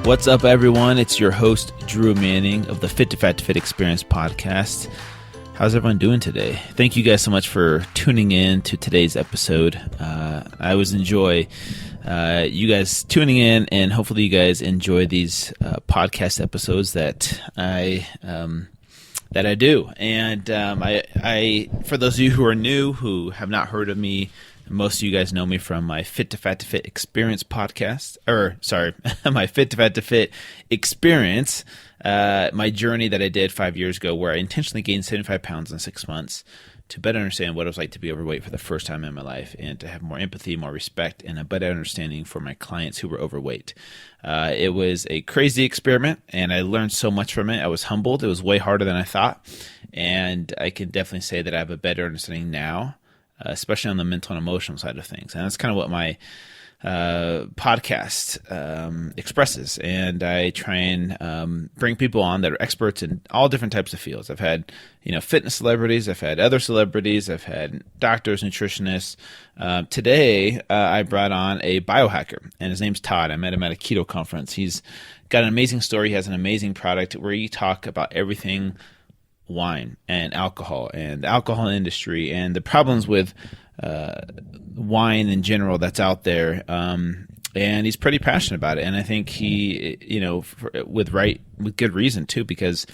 What's up, everyone? It's your host, Drew Manning of the Fit to Fat to Fit Experience podcast. How's everyone doing today? Thank you guys so much for tuning in to today's episode. I always enjoy you guys tuning in, and hopefully you guys enjoy these podcast episodes that I do. And I, for those of you who are new, who have not heard of me, most of you guys know me from my Fit to Fat to Fit Experience podcast, my Fit to Fat to Fit Experience, my journey that I did 5 years ago, where I intentionally gained 75 pounds in 6 months to better understand what it was like to be overweight for the first time in my life, and to have more empathy, more respect, and a better understanding for my clients who were overweight. It was a crazy experiment, and I learned so much from it. I was humbled. It was way harder than I thought, and I can definitely say that I have a better understanding now, especially on the mental and emotional side of things. And that's kind of what my podcast expresses. And I try and bring people on that are experts in all different types of fields. I've had, fitness celebrities. I've had other celebrities. I've had doctors, nutritionists. Today, I brought on a biohacker, and his name's Todd. I met him at a keto conference. He's got an amazing story. He has an amazing product where he talk about everything wine and alcohol and the alcohol industry and the problems with wine in general that's out there. And he's pretty passionate about it. And I think he, with good reason too, because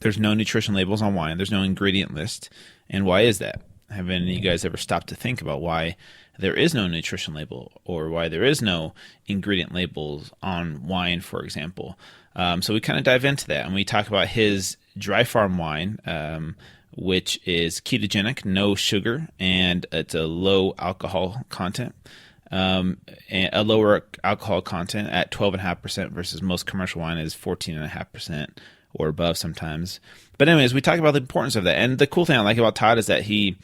there's no nutrition labels on wine. There's no ingredient list. And why is that? Have any of you guys ever stopped to think about why there is no nutrition label, or why there is no ingredient labels on wine, for example? So we kind of dive into that, and we talk about his dry farm wine, which is ketogenic, no sugar, and it's a low alcohol content, and a lower alcohol content at 12.5% versus most commercial wine is 14.5% or above sometimes. But anyways, we talk about the importance of that, and the cool thing I like about Todd is that he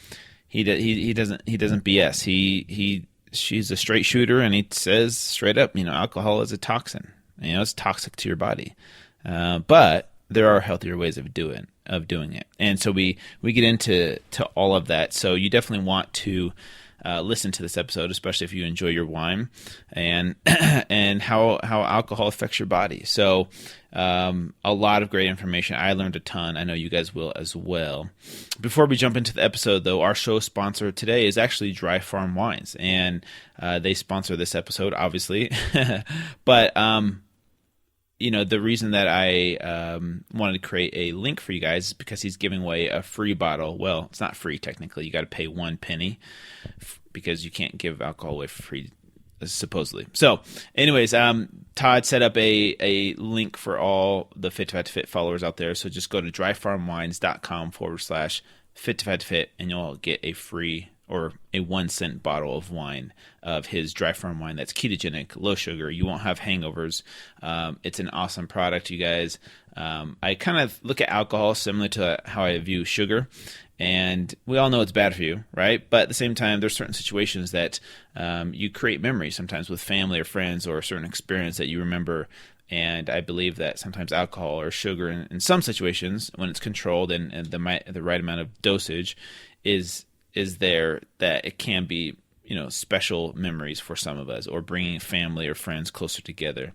doesn't BS. She's a straight shooter, and he says straight up, alcohol is a toxin. It's toxic to your body, but there are healthier ways of doing it. And so we get into all of that. So you definitely want to listen to this episode, especially if you enjoy your wine, and how alcohol affects your body. So a lot of great information. I learned a ton. I know you guys will as well. Before we jump into the episode, though, our show sponsor today is actually Dry Farm Wines, and they sponsor this episode, obviously. But the reason that I wanted to create a link for you guys is because he's giving away a free bottle. Well, it's not free technically. You got to pay 1 penny because you can't give alcohol away for free, supposedly. So anyways, Todd set up a link for all the Fit to Fat to Fit followers out there. So just go to dryfarmwines.com/fit to fat to fit, and you'll get a free or a 1 cent bottle of wine, of his dry farm wine that's ketogenic, low sugar. You won't have hangovers. It's an awesome product, you guys. I kind of look at alcohol similar to how I view sugar, and we all know it's bad for you, right? But at the same time, there's certain situations that you create memories sometimes with family or friends, or a certain experience that you remember. And I believe that sometimes alcohol or sugar, in some situations, when it's controlled and the right amount of dosage is there, that it can be, special memories for some of us, or bringing family or friends closer together.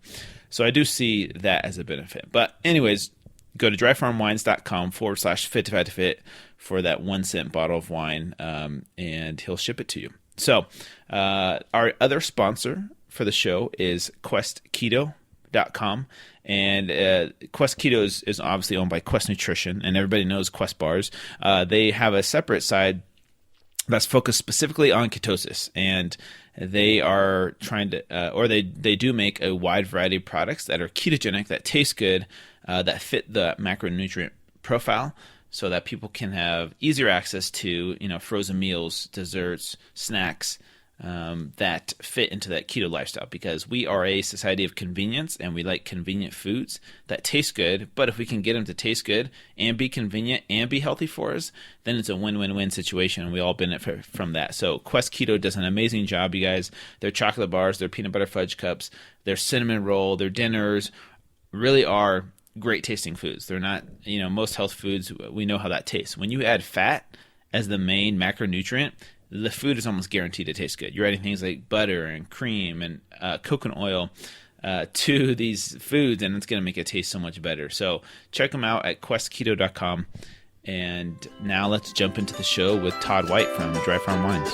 So I do see that as a benefit. But anyways, go to dryfarmwines.com/fit to fat to fit for that 1 cent bottle of wine, and he'll ship it to you. So our other sponsor for the show is QuestKeto.com. And Quest Keto is obviously owned by Quest Nutrition, and everybody knows Quest bars. They have a separate side that's focused specifically on ketosis, and they are trying to, or they do make a wide variety of products that are ketogenic, that taste good, that fit the macronutrient profile, so that people can have easier access to, frozen meals, desserts, snacks, that fit into that keto lifestyle, because we are a society of convenience, and we like convenient foods that taste good. But if we can get them to taste good and be convenient and be healthy for us, then it's a win-win-win situation, and we all benefit from that. So Quest Keto does an amazing job, you guys. Their chocolate bars, their peanut butter fudge cups, their cinnamon roll, their dinners really are great tasting foods. They're not, most health foods, we know how that tastes. When you add fat as the main macronutrient, the food is almost guaranteed to taste good. You're adding things like butter and cream and coconut oil, to these foods, and it's going to make it taste so much better. So check them out at questketo.com. And now let's jump into the show with Todd White from Dry Farm Wines.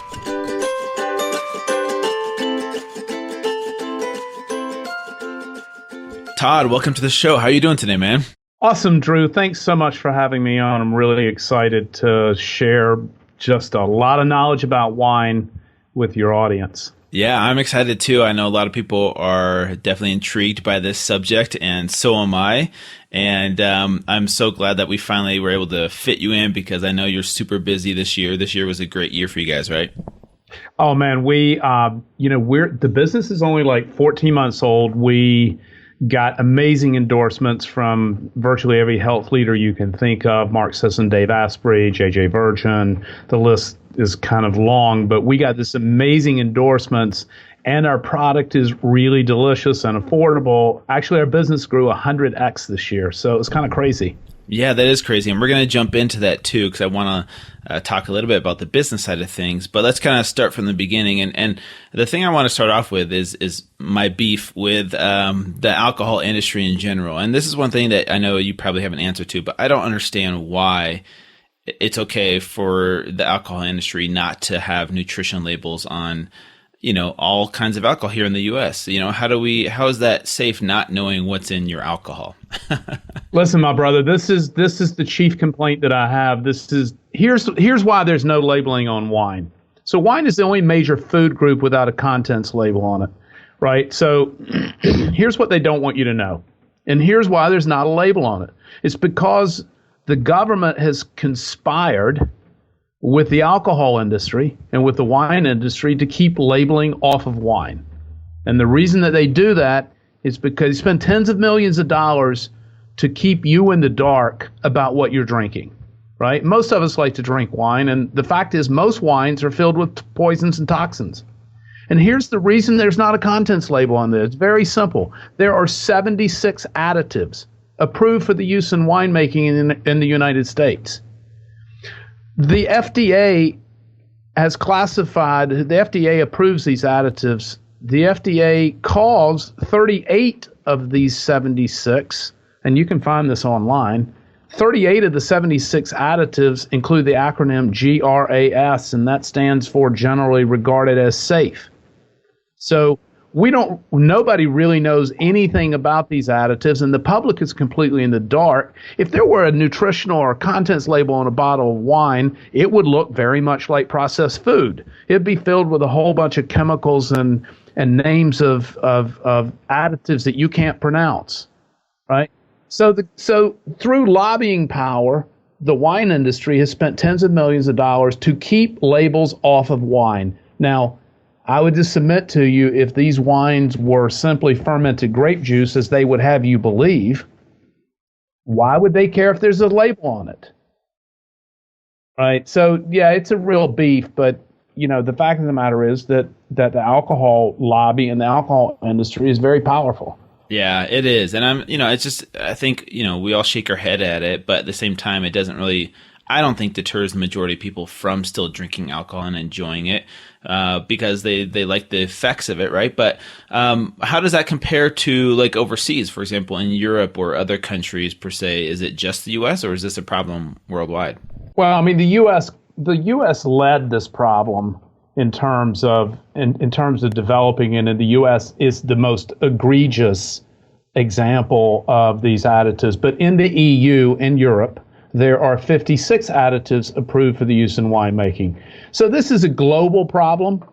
Todd, welcome to the show. How are you doing today, man? Awesome, Drew. Thanks so much for having me on. I'm really excited to share just a lot of knowledge about wine with your audience. Yeah, I'm excited too. I know a lot of people are definitely intrigued by this subject, and so am I. And I'm so glad that we finally were able to fit you in, because I know you're super busy this year. This year was a great year for you guys, right? Oh man, the business is only like 14 months old. We got amazing endorsements from virtually every health leader you can think of: Mark Sisson, Dave Asprey, JJ Virgin. The list is kind of long, but we got this amazing endorsements, and our product is really delicious and affordable. Actually, our business grew 100x this year, so it's kind of crazy. Yeah, that is crazy. And we're going to jump into that too, because I want to talk a little bit about the business side of things. But let's kind of start from the beginning. And the thing I want to start off with is my beef with the alcohol industry in general. And this is one thing that I know you probably have an answer to, but I don't understand why it's okay for the alcohol industry not to have nutrition labels on, all kinds of alcohol here in the US. How is that safe, not knowing what's in your alcohol? Listen, my brother, this is the chief complaint that I have. Here's why there's no labeling on wine. So wine is the only major food group without a contents label on it, right? So here's what they don't want you to know. And here's why there's not a label on it. It's because the government has conspired with the alcohol industry and with the wine industry to keep labeling off of wine. And the reason that they do that is because they spend tens of millions of dollars to keep you in the dark about what you're drinking, right? Most of us like to drink wine, and the fact is most wines are filled with poisons and toxins. And here's the reason there's not a contents label on this. It's very simple. There are 76 additives approved for the use in winemaking in the United States. The FDA has classified, the FDA approves these additives. The FDA calls 38 of these 76, and you can find this online, 38 of the 76 additives include the acronym GRAS, and that stands for generally regarded as safe. So nobody really knows anything about these additives, and the public is completely in the dark. If there were a nutritional or contents label on a bottle of wine, it would look very much like processed food. It'd be filled with a whole bunch of chemicals and names of additives that you can't pronounce, right? So through lobbying power, the wine industry has spent tens of millions of dollars to keep labels off of wine. Now, I would just submit to you, if these wines were simply fermented grape juice, as they would have you believe, why would they care if there's a label on it? Right? So, yeah, it's a real beef, but, the fact of the matter is that the alcohol lobby and the alcohol industry is very powerful. Yeah, it is. And it's just, I think, we all shake our head at it, but at the same time, it doesn't really, I don't think deters the majority of people from still drinking alcohol and enjoying it, because they like the effects of it, right? But how does that compare to like overseas, for example, in Europe or other countries per se? Is it just the U.S. or is this a problem worldwide? Well, I mean, the U.S. led this problem in terms of developing it, and the U.S. is the most egregious example of these additives. But in the EU and Europe, there are 56 additives approved for the use in winemaking. So this is a global problem.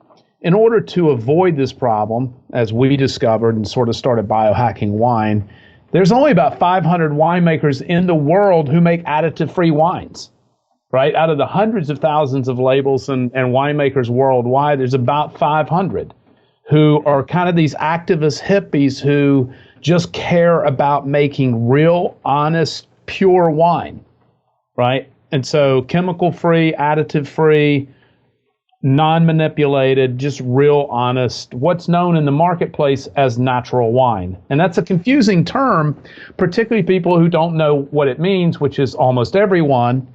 In order to avoid this problem, as we discovered and sort of started biohacking wine, there's only about 500 winemakers in the world who make additive-free wines, right? Out of the hundreds of thousands of labels and winemakers worldwide, there's about 500 who are kind of these activist hippies who just care about making real, honest, pure wine. Right? And so chemical-free, additive-free, non-manipulated, just real honest, what's known in the marketplace as natural wine. And that's a confusing term, particularly people who don't know what it means, which is almost everyone,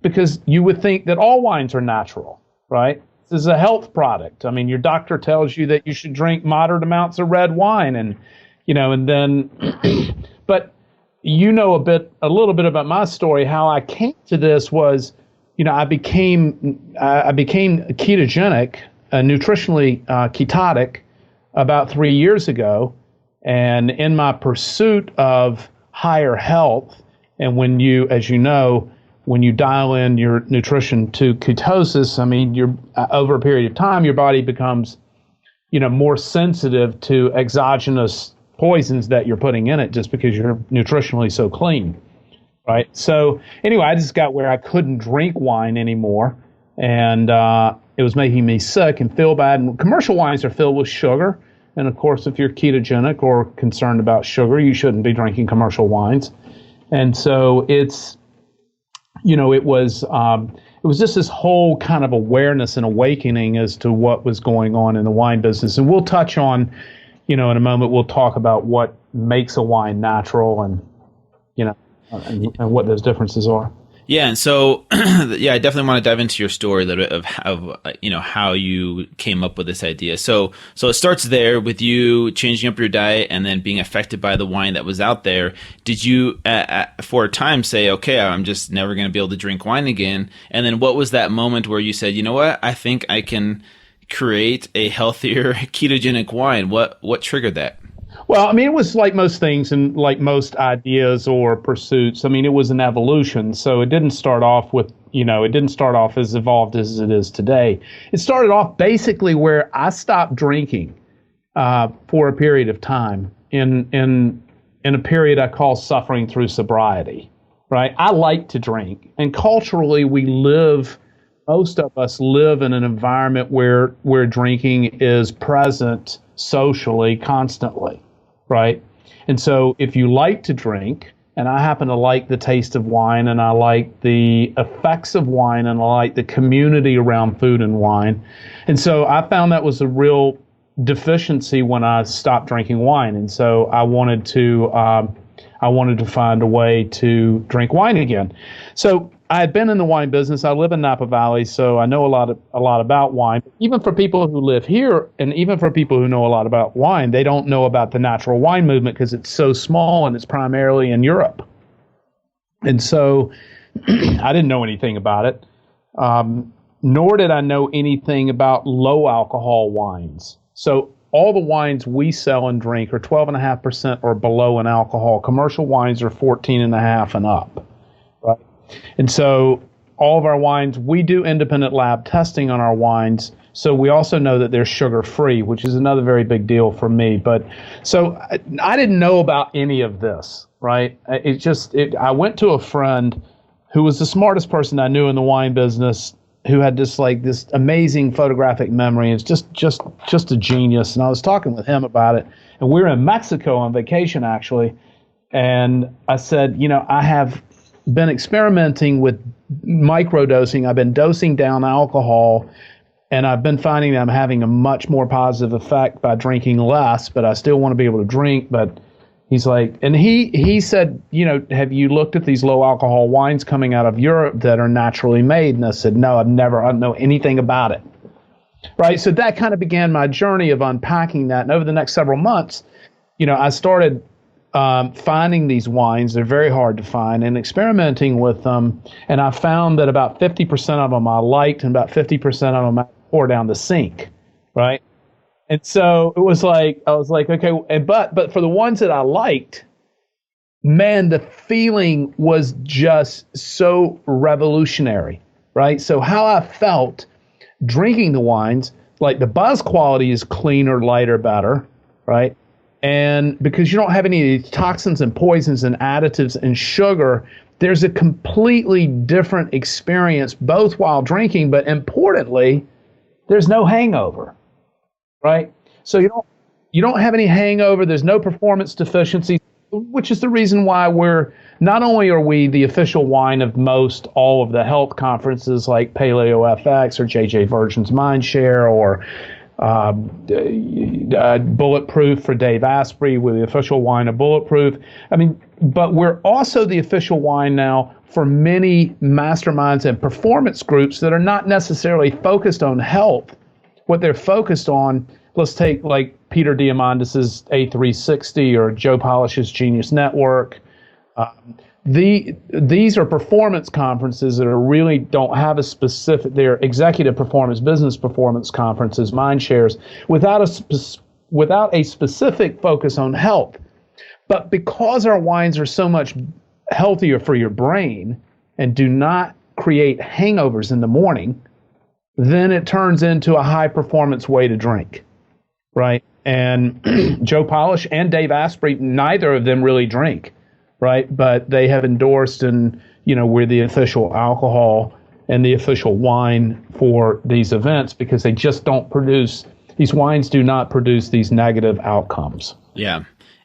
because you would think that all wines are natural, right? This is a health product. I mean, your doctor tells you that you should drink moderate amounts of red wine, and and then, but a little bit about my story. How I came to this was, I became ketogenic, nutritionally ketotic, about 3 years ago, and in my pursuit of higher health, and as you know, when you dial in your nutrition to ketosis, I mean, over a period of time, your body becomes, more sensitive to exogenous poisons that you're putting in it just because you're nutritionally so clean, right? So anyway, I just got where I couldn't drink wine anymore, and it was making me sick and feel bad. And commercial wines are filled with sugar, and of course, if you're ketogenic or concerned about sugar, you shouldn't be drinking commercial wines. And so it was just this whole kind of awareness and awakening as to what was going on in the wine business. And we'll touch on, in a moment, we'll talk about what makes a wine natural and what those differences are. Yeah, and so I definitely want to dive into your story a little bit of how you came up with this idea. So it starts there with you changing up your diet and then being affected by the wine that was out there. Did you for a time say, okay, I'm just never going to be able to drink wine again? And then what was that moment where you said, you know what, I think I can create a healthier ketogenic wine? What triggered that? Well, I mean, it was like most things and like most ideas or pursuits. I mean, it was an evolution. So it didn't start off as evolved as it is today. It started off basically where I stopped drinking for a period of time in a period I call suffering through sobriety, right? I like to drink. And culturally, most of us live in an environment where drinking is present socially constantly, right? And so if you like to drink, and I happen to like the taste of wine, and I like the effects of wine, and I like the community around food and wine. And so I found that was a real deficiency when I stopped drinking wine. And so I wanted to find a way to drink wine again. So I had been in the wine business. I live in Napa Valley, so I know a lot about wine. Even for people who live here, and even for people who know a lot about wine, they don't know about the natural wine movement because it's so small and it's primarily in Europe. And so I didn't know anything about it, nor did I know anything about low alcohol wines. So all the wines we sell and drink are 12.5% or below in alcohol. Commercial wines are 14.5 and up, right? And so all of our wines, we do independent lab testing on our wines. So we also know that they're sugar-free, which is another very big deal for me. But so I didn't know about any of this, right? I went to a friend who was the smartest person I knew in the wine business, who had this amazing photographic memory. It's just a genius. And I was talking with him about it. And we were in Mexico on vacation, actually. And I said, I have been experimenting with microdosing. I've been dosing down alcohol, and I've been finding that I'm having a much more positive effect by drinking less, but I still want to be able to drink. But he's like, and he said, have you looked at these low alcohol wines coming out of Europe that are naturally made? And I said, no, I don't know anything about it. Right. So that kind of began my journey of unpacking that. And over the next several months, I started finding these wines. They're very hard to find, and experimenting with them. And I found that about 50% of them I liked, and about 50% of them I pour down the sink, right? And so I was like, okay, but for the ones that I liked, man, the feeling was just so revolutionary, right? So how I felt drinking the wines, like the buzz quality is cleaner, lighter, better, right? And because you don't have any of these toxins and poisons and additives and sugar, there's a completely different experience, both while drinking, but importantly, there's no hangover, right? So you don't have any hangover. There's no performance deficiency, which is the reason why not only are we the official wine of all of the health conferences like Paleo FX or JJ Virgin's Mindshare or Bulletproof for Dave Asprey. We're the official wine of Bulletproof. I mean, but we're also the official wine now for many masterminds and performance groups that are not necessarily focused on health. What they're focused on, let's take like Peter Diamandis's A360 or Joe Polish's Genius Network. These are performance conferences that are really don't have a specific, they're executive performance, business performance conferences, mind shares, without a specific focus on health. But because our wines are so much healthier for your brain and do not create hangovers in the morning, then it turns into a high performance way to drink, right? And Joe Polish and Dave Asprey, neither of them really drink, right? But they have endorsed, and we're the official alcohol and the official wine for these events because they just don't produce, these wines do not produce these negative outcomes. Yeah.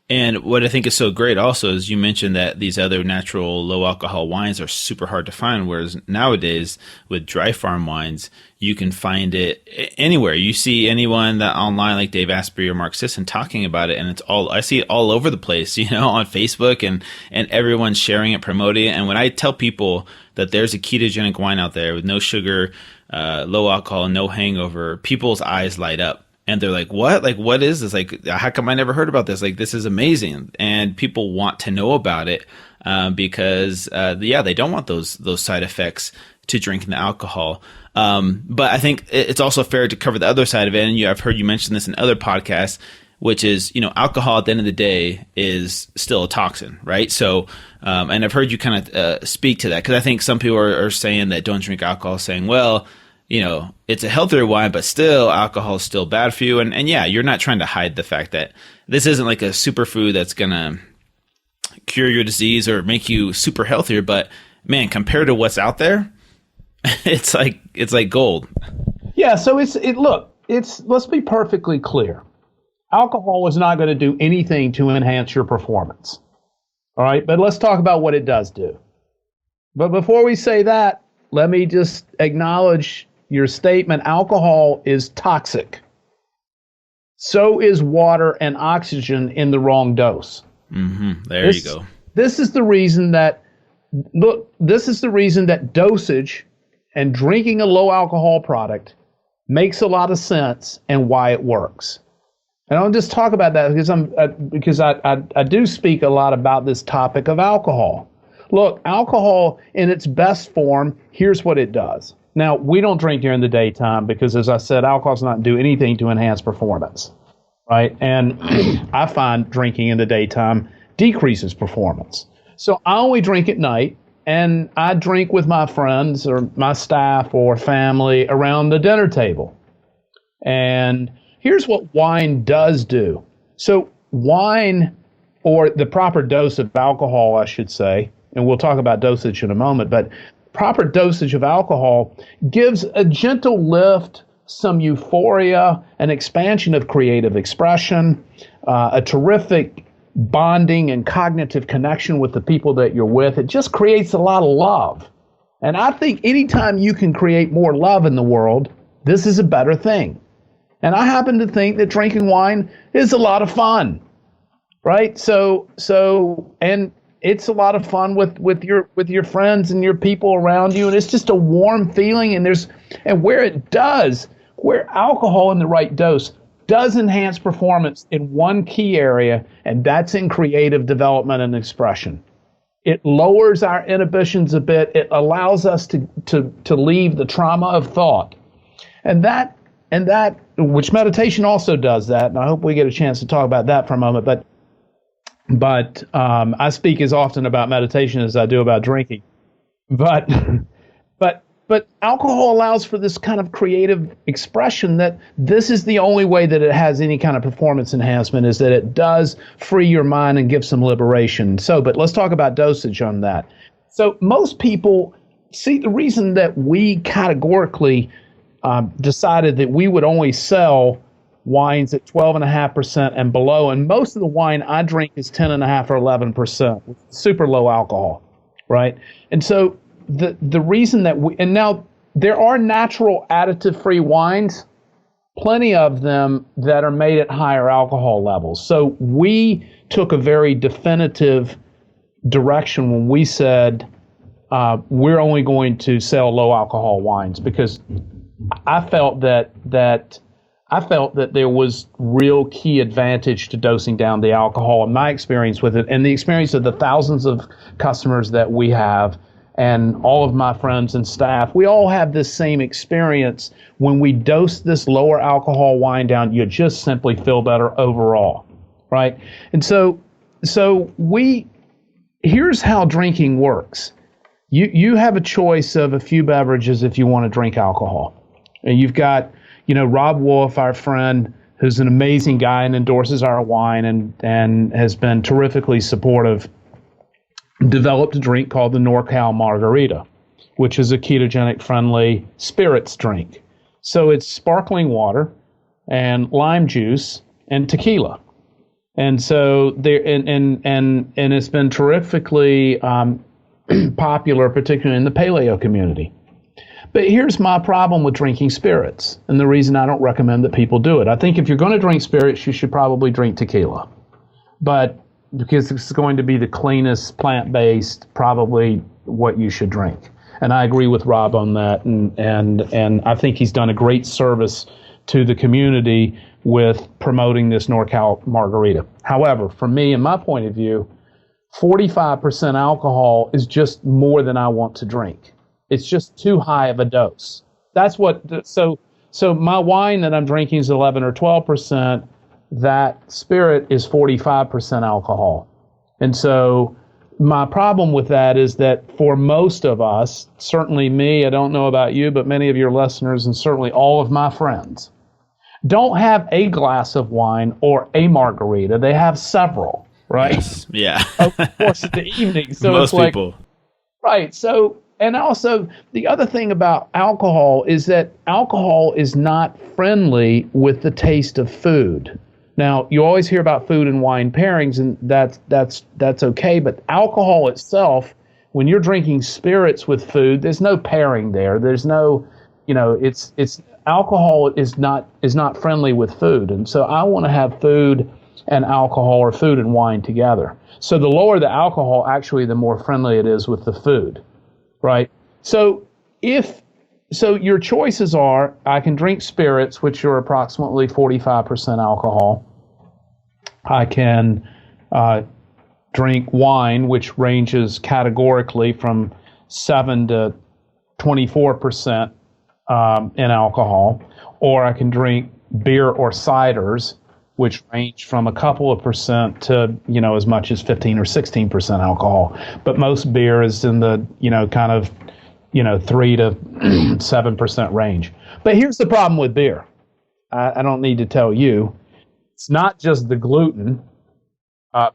And what I think is so great also is you mentioned that these other natural low alcohol wines are super hard to find, whereas nowadays with dry farm wines, you can find it anywhere. You see anyone that online like Dave Asprey or Mark Sisson talking about it, and I see it all over the place, on Facebook and everyone's sharing it, promoting it. And when I tell people that there's a ketogenic wine out there with no sugar, low alcohol, no hangover, people's eyes light up. And they're like, what? Like, what is this? Like, how come I never heard about this? Like, this is amazing. And people want to know about it because, they don't want those side effects to drinking the alcohol. But I think it's also fair to cover the other side of it. And I've heard you mention this in other podcasts, which is, alcohol at the end of the day is still a toxin, right? So, and I've heard you kind of speak to that because I think some people are saying that don't drink alcohol, saying, well, it's a healthier wine, but still alcohol is still bad for you. And yeah, you're not trying to hide the fact that this isn't like a superfood that's going to cure your disease or make you super healthier. But man, compared to what's out there, it's like gold. Yeah. So let's be perfectly clear. Alcohol is not going to do anything to enhance your performance. All right. But let's talk about what it does do. But before we say that, let me just acknowledge your statement. Alcohol is toxic. So is water and oxygen in the wrong dose. Mm-hmm. There you go. This is the reason that dosage and drinking a low alcohol product makes a lot of sense and why it works. And I'll just talk about that because I do speak a lot about this topic of alcohol. Look, alcohol in its best form, here's what it does. Now, we don't drink during the daytime because, as I said, alcohol does not do anything to enhance performance, right? And I find drinking in the daytime decreases performance. So I only drink at night, and I drink with my friends or my staff or family around the dinner table. And here's what wine does do. So wine, or the proper dose of alcohol, I should say, and we'll talk about dosage in a moment, but proper dosage of alcohol gives a gentle lift, some euphoria, an expansion of creative expression, a terrific bonding and cognitive connection with the people that you're with. It just creates a lot of love. And I think anytime you can create more love in the world, this is a better thing. And I happen to think that drinking wine is a lot of fun, right? And it's a lot of fun with your friends and your people around you, and it's just a warm feeling. And where alcohol in the right dose does enhance performance in one key area, and that's in creative development and expression. It lowers our inhibitions a bit. It allows us to leave the trauma of thought, and that which meditation also does that. And I hope we get a chance to talk about that for a moment, But I speak as often about meditation as I do about drinking. But alcohol allows for this kind of creative expression that this is the only way that it has any kind of performance enhancement, is that it does free your mind and give some liberation. But let's talk about dosage on that. So most people see the reason that we categorically decided that we would only sell wines at 12.5% and below, and most of the wine I drink is 10.5 or 11%, super low alcohol, right? And so the reason that and now there are natural additive-free wines, plenty of them that are made at higher alcohol levels. So we took a very definitive direction when we said we're only going to sell low alcohol wines, because I felt that I felt that there was real key advantage to dosing down the alcohol, and my experience with it, and the experience of the thousands of customers that we have, and all of my friends and staff. We all have this same experience. When we dose this lower alcohol wine down, you just simply feel better overall, right? And so here's how drinking works. You have a choice of a few beverages if you want to drink alcohol. And you've got, Rob Wolf, our friend, who's an amazing guy and endorses our wine and has been terrifically supportive, developed a drink called the NorCal Margarita, which is a ketogenic friendly spirits drink. So it's sparkling water and lime juice and tequila. And so there, and it's been terrifically popular, particularly in the paleo community. But here's my problem with drinking spirits, and the reason I don't recommend that people do it. I think if you're going to drink spirits, you should probably drink tequila. But because it's going to be the cleanest, plant-based, probably what you should drink. And I agree with Rob on that, and I think he's done a great service to the community with promoting this NorCal Margarita. However, from me and my point of view, 45% alcohol is just more than I want to drink. It's just too high of a dose. That's what, so my wine that I'm drinking is 11 or 12%. That spirit is 45% alcohol. And so my problem with that is that for most of us, certainly me, I don't know about you, but many of your listeners and certainly all of my friends, don't have a glass of wine or a margarita. They have several, right? Yes. Yeah. Over the course of the evening. So most it's like, people. Right. So, and also the other thing about alcohol is that alcohol is not friendly with the taste of food. Now, you always hear about food and wine pairings, and that's okay. But alcohol itself, when you're drinking spirits with food, there's no pairing there. There's no, it's alcohol is not friendly with food, and so I want to have food and alcohol, or food and wine together. So the lower the alcohol, actually, the more friendly it is with the food, right? So your choices are: I can drink spirits, which are approximately 45% alcohol. I can drink wine, which ranges categorically from 7 to 24% in alcohol, or I can drink beer or ciders, which range from a couple of percent to, as much as 15 or 16% alcohol. But most beer is in the, kind of, 3 to 7% range. But here's the problem with beer. I don't need to tell you. It's not just the gluten.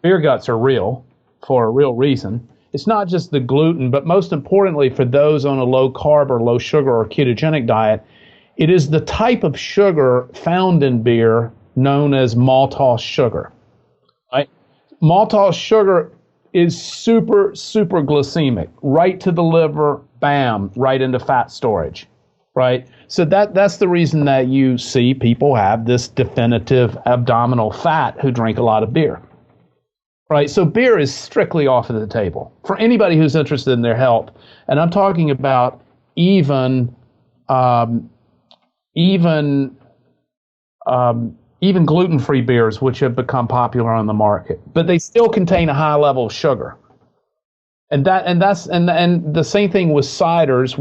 Beer guts are real for a real reason. It's not just the gluten, but most importantly, for those on a low-carb or low-sugar or ketogenic diet, it is the type of sugar found in beer known as maltose sugar. Right? Maltose sugar is super, super glycemic, right to the liver, bam, right into fat storage. Right? So that's the reason that you see people have this definitive abdominal fat who drink a lot of beer. Right? So beer is strictly off of the table for anybody who's interested in their health. And I'm talking about even gluten-free beers, which have become popular on the market, but they still contain a high level of sugar. And the same thing with ciders.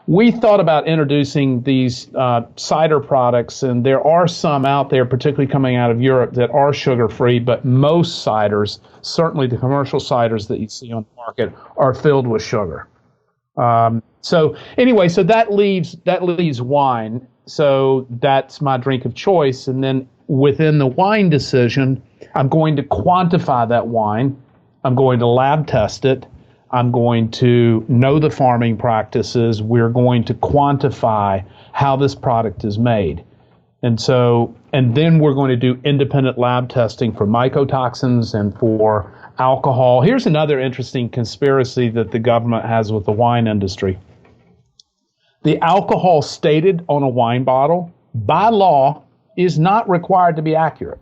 We thought about introducing these cider products, and there are some out there, particularly coming out of Europe, that are sugar-free, but most ciders, certainly the commercial ciders that you see on the market, are filled with sugar. So that leaves wine. So that's my drink of choice. And then within the wine decision, I'm going to quantify that wine. I'm going to lab test it. I'm going to know the farming practices. We're going to quantify how this product is made. And then we're going to do independent lab testing for mycotoxins and for alcohol. Here's another interesting conspiracy that the government has with the wine industry. The alcohol stated on a wine bottle, by law, is not required to be accurate.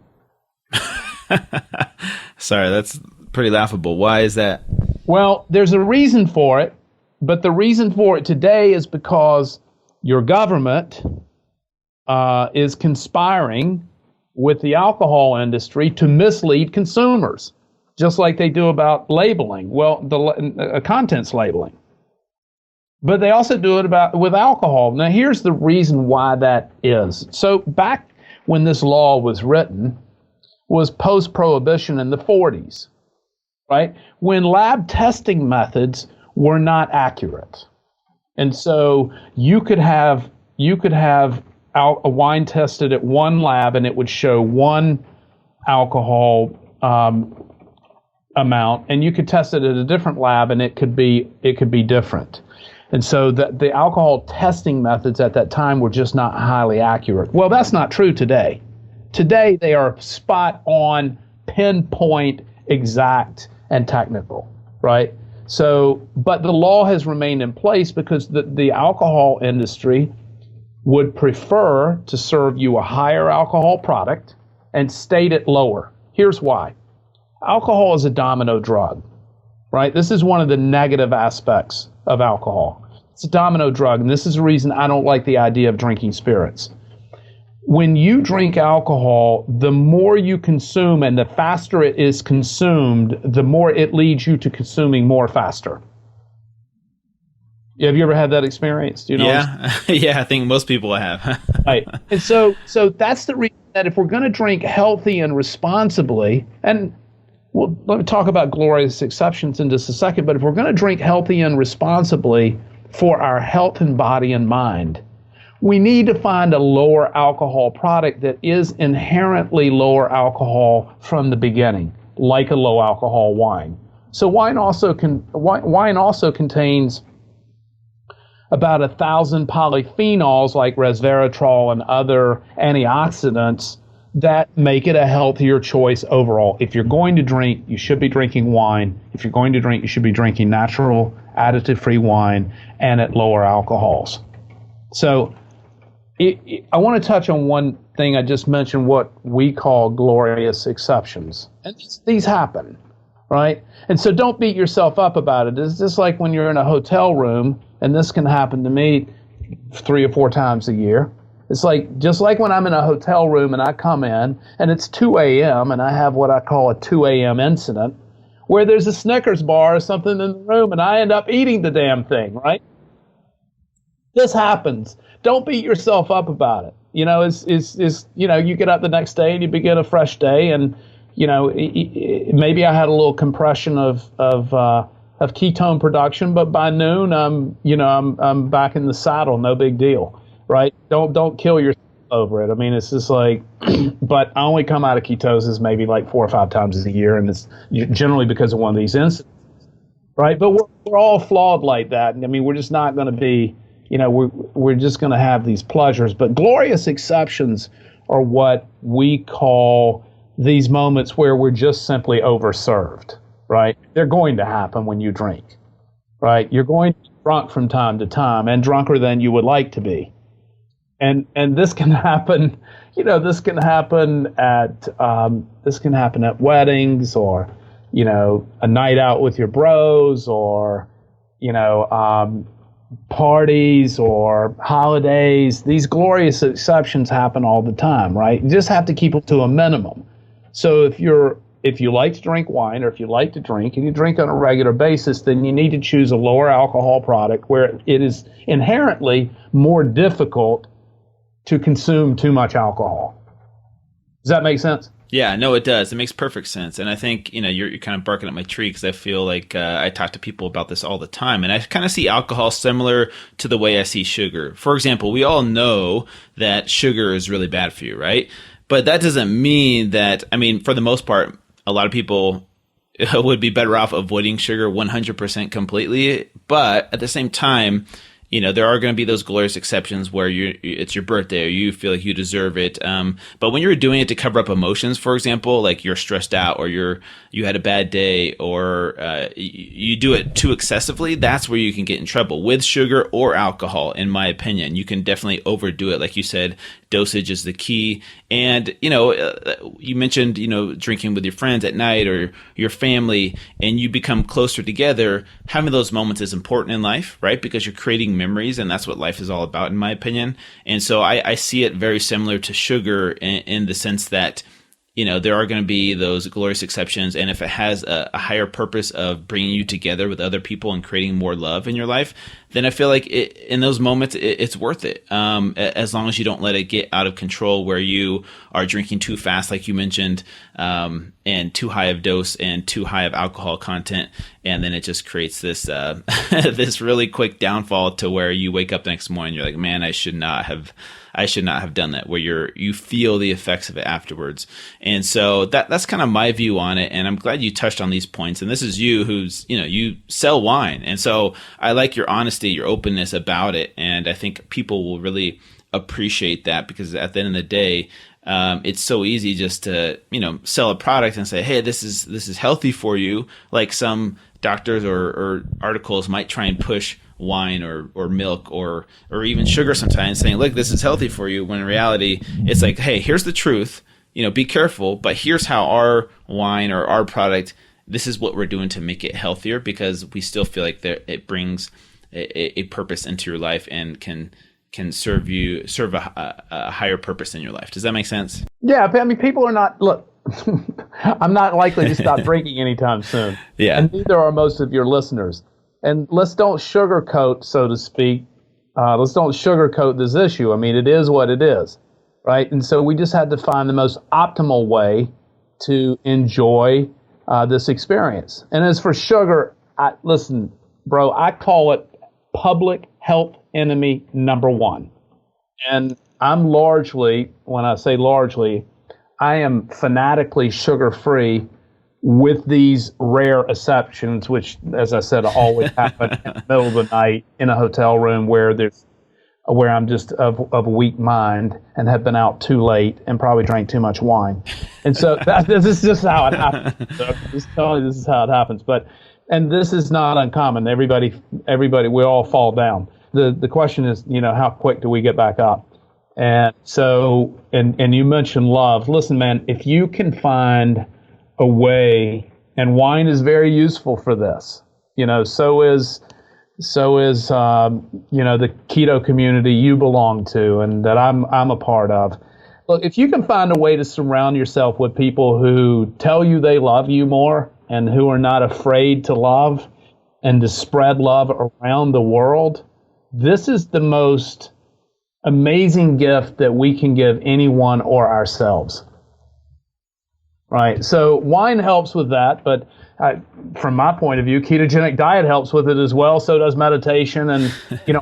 Sorry, that's pretty laughable. Why is that? Well, there's a reason for it, but the reason for it today is because your government is conspiring with the alcohol industry to mislead consumers, just like they do about labeling. Well, the contents labeling. But they also do it with alcohol. Now, here's the reason why that is. So back when this law was written was post-prohibition in the 40s, right? When lab testing methods were not accurate. And so you could have a wine tested at one lab and it would show one alcohol amount, and you could test it at a different lab and it could be different. And so the alcohol testing methods at that time were just not highly accurate. Well, that's not true today. Today, they are spot on, pinpoint, exact, and technical, right? So, but the law has remained in place because the alcohol industry would prefer to serve you a higher alcohol product and state it lower. Here's why. Alcohol is a domino drug, right? This is one of the negative aspects of alcohol. It's a domino drug, and this is the reason I don't like the idea of drinking spirits. When you drink alcohol, the more you consume and the faster it is consumed, the more it leads you to consuming more faster. Have you ever had that experience? Do you know? Yeah, I think most people have. Right. And so that's the reason that if we're going to drink healthy and responsibly, and let me talk about glorious exceptions in just a second, but if we're going to drink healthy and responsibly for our health and body and mind, we need to find a lower alcohol product that is inherently lower alcohol from the beginning, like a low alcohol wine. So wine also contains about 1,000 polyphenols like resveratrol and other antioxidants that make it a healthier choice overall. If you're going to drink, you should be drinking wine. If you're going to drink, you should be drinking natural, additive-free wine and at lower alcohols. So I want to touch on one thing I just mentioned, what we call glorious exceptions. And these happen, right? And so don't beat yourself up about it. It's just like when you're in a hotel room, and this can happen to me 3 or 4 times a year. It's like, just like when I'm in a hotel room and I come in and it's 2 a.m. and I have what I call a 2 a.m. incident where there's a Snickers bar or something in the room and I end up eating the damn thing, right? This happens. Don't beat yourself up about it. You know, you get up the next day and you begin a fresh day, and maybe I had a little compression of ketone production, but by noon I'm back in the saddle. No big deal, right? Don't kill yourself over it. I mean, it's just like, but I only come out of ketosis maybe like 4 or 5 times a year, and it's generally because of one of these incidents, right? But we're all flawed like that, and I mean, we're just not going to be. We're just going to have these pleasures. But glorious exceptions are what we call these moments where we're just simply overserved, right? They're going to happen when you drink, right? You're going to be drunk from time to time, and drunker than you would like to be. And this can happen, this can happen at weddings, or, a night out with your bros, or, parties or holidays. These glorious exceptions happen all the time, right? You just have to keep it to a minimum. So if you like to drink wine, or if you like to drink and you drink on a regular basis, then you need to choose a lower alcohol product where it is inherently more difficult to consume too much alcohol. Does that make sense? Yeah, no, it does. It makes perfect sense. And I think, you're kind of barking at my tree, because I feel like I talk to people about this all the time. And I kind of see alcohol similar to the way I see sugar. For example, we all know that sugar is really bad for you, right? But that doesn't mean that, for the most part, a lot of people would be better off avoiding sugar 100% completely. But at the same time, there are going to be those glorious exceptions where it's your birthday or you feel like you deserve it. But when you're doing it to cover up emotions, for example, like you're stressed out or you had a bad day, or you do it too excessively, that's where you can get in trouble with sugar or alcohol, in my opinion. You can definitely overdo it. Like you said, dosage is the key. And, you mentioned, drinking with your friends at night or your family, and you become closer together. Having those moments is important in life, right? Because you're creating memories, and that's what life is all about, in my opinion. And so I see it very similar to sugar in the sense that, there are going to be those glorious exceptions. And if it has a higher purpose of bringing you together with other people and creating more love in your life, then I feel like in those moments, it's worth it. As long as you don't let it get out of control where you are drinking too fast, like you mentioned, and too high of dose and too high of alcohol content. And then it just creates this, this really quick downfall to where you wake up the next morning, you're like, man, I should not have done that, where you feel the effects of it afterwards. And so that's kind of my view on it. And I'm glad you touched on these points. And this is you who's, you sell wine. And so I like your honesty, your openness about it. And I think people will really appreciate that, because at the end of the day, it's so easy just to, sell a product and say, hey, this is healthy for you. Like some doctors or articles might try and push wine or milk or even sugar sometimes, saying, look, this is healthy for you, when in reality it's like, hey, here's the truth, be careful, but here's how our wine or our product, this is what we're doing to make it healthier, because we still feel like it brings a purpose into your life and can serve a higher purpose in your life. Does that make sense? Yeah, I mean, people are not, look, I'm not likely to stop drinking anytime soon. Yeah. And neither are most of your listeners. And let's don't sugarcoat, so to speak. Let's don't sugarcoat this issue. I mean, it is what it is, right? And so we just had to find the most optimal way to enjoy this experience. And as for sugar, listen, bro, I call it public health enemy number one. And I'm largely, when I say largely, I am fanatically sugar-free, with these rare exceptions, which, as I said, always happen in the middle of the night in a hotel room where I'm just of a weak mind and have been out too late and probably drank too much wine. And so this is just how it happens. So I'm just telling you, this is how it happens. And this is not uncommon. Everybody, we all fall down. The question is, how quick do we get back up? And so, and you mentioned love. Listen, man, if you can find a way, and wine is very useful for this. So is the keto community you belong to and that I'm a part of. Look, if you can find a way to surround yourself with people who tell you they love you more and who are not afraid to love and to spread love around the world, this is the most amazing gift that we can give anyone or ourselves. Right. So wine helps with that, but from my point of view, ketogenic diet helps with it as well. So does meditation and,